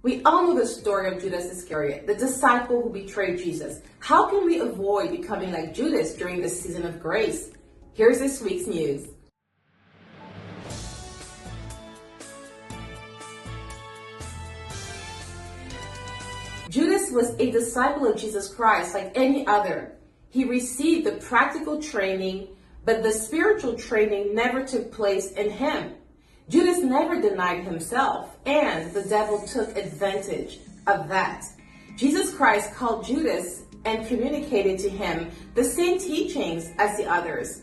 We all know the story of Judas Iscariot, the disciple who betrayed Jesus. How can we avoid becoming like Judas during this season of grace? Here's this week's news. Judas was a disciple of Jesus Christ like any other. He received the practical training, but the spiritual training never took place in him. Judas never denied himself, and the devil took advantage of that. Jesus Christ called Judas and communicated to him the same teachings as the others.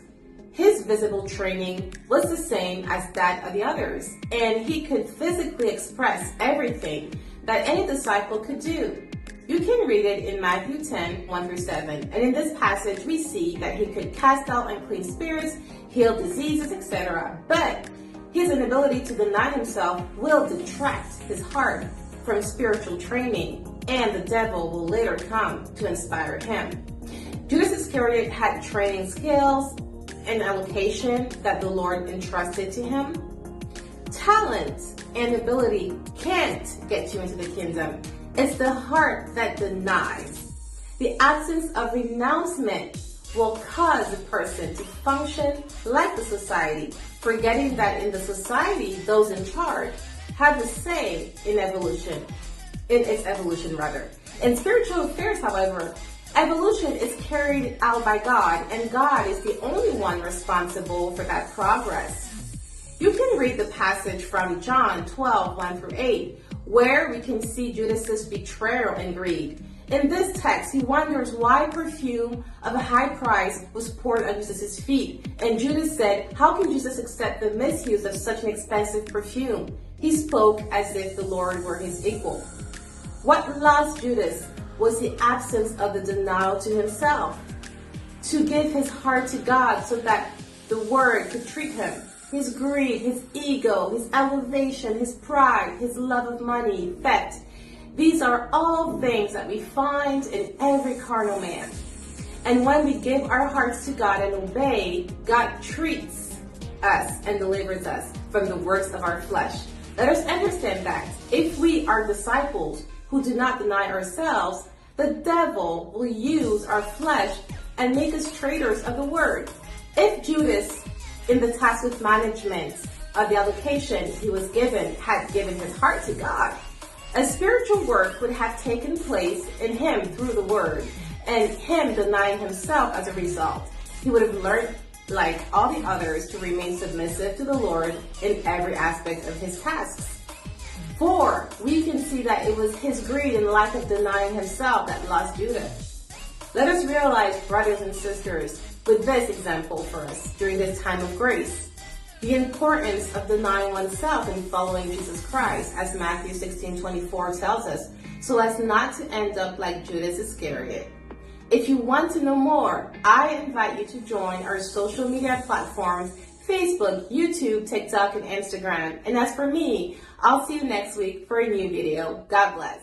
His visible training was the same as that of the others, and he could physically express everything that any disciple could do. You can read it in Matthew 10, 1-7. And in this passage, we see that he could cast out unclean spirits, heal diseases, etc. But his inability to deny himself will detract his heart from spiritual training, and the devil will later come to inspire him. Judas Iscariot had training skills and allocation that the Lord entrusted to him. Talent and ability can't get you into the kingdom. It's the heart that denies. The absence of renouncement will cause a person to function like the society, forgetting that in the society, those in charge have the say in its evolution. In spiritual affairs, however, evolution is carried out by God, and God is the only one responsible for that progress. You can read the passage from John 12, 1-8, where we can see Judas's betrayal and greed. In this text, he wonders why perfume of a high price was poured on Jesus' feet. And Judas said, how can Jesus accept the misuse of such an expensive perfume? He spoke as if the Lord were his equal. What lost Judas was the absence of the denial to himself, to give his heart to God so that the word could treat him. His greed, his ego, his elevation, his pride, his love of money, theft. These are all things that we find in every carnal man. And when we give our hearts to God and obey, God treats us and delivers us from the works of our flesh. Let us understand that if we are disciples who do not deny ourselves, the devil will use our flesh and make us traitors of the word. If Judas, in the task of management of the allocation he was given, had given his heart to God, a spiritual work would have taken place in him through the word, and him denying himself as a result. He would have learned, like all the others, to remain submissive to the Lord in every aspect of his tasks. For we can see that it was his greed and lack of denying himself that lost Judah. Let us realize, brothers and sisters, with this example for us during this time of grace, the importance of denying oneself and following Jesus Christ, as Matthew 16:24 tells us, so as not to end up like Judas Iscariot. If you want to know more, I invite you to join our social media platforms, Facebook, YouTube, TikTok, and Instagram. And as for me, I'll see you next week for a new video. God bless.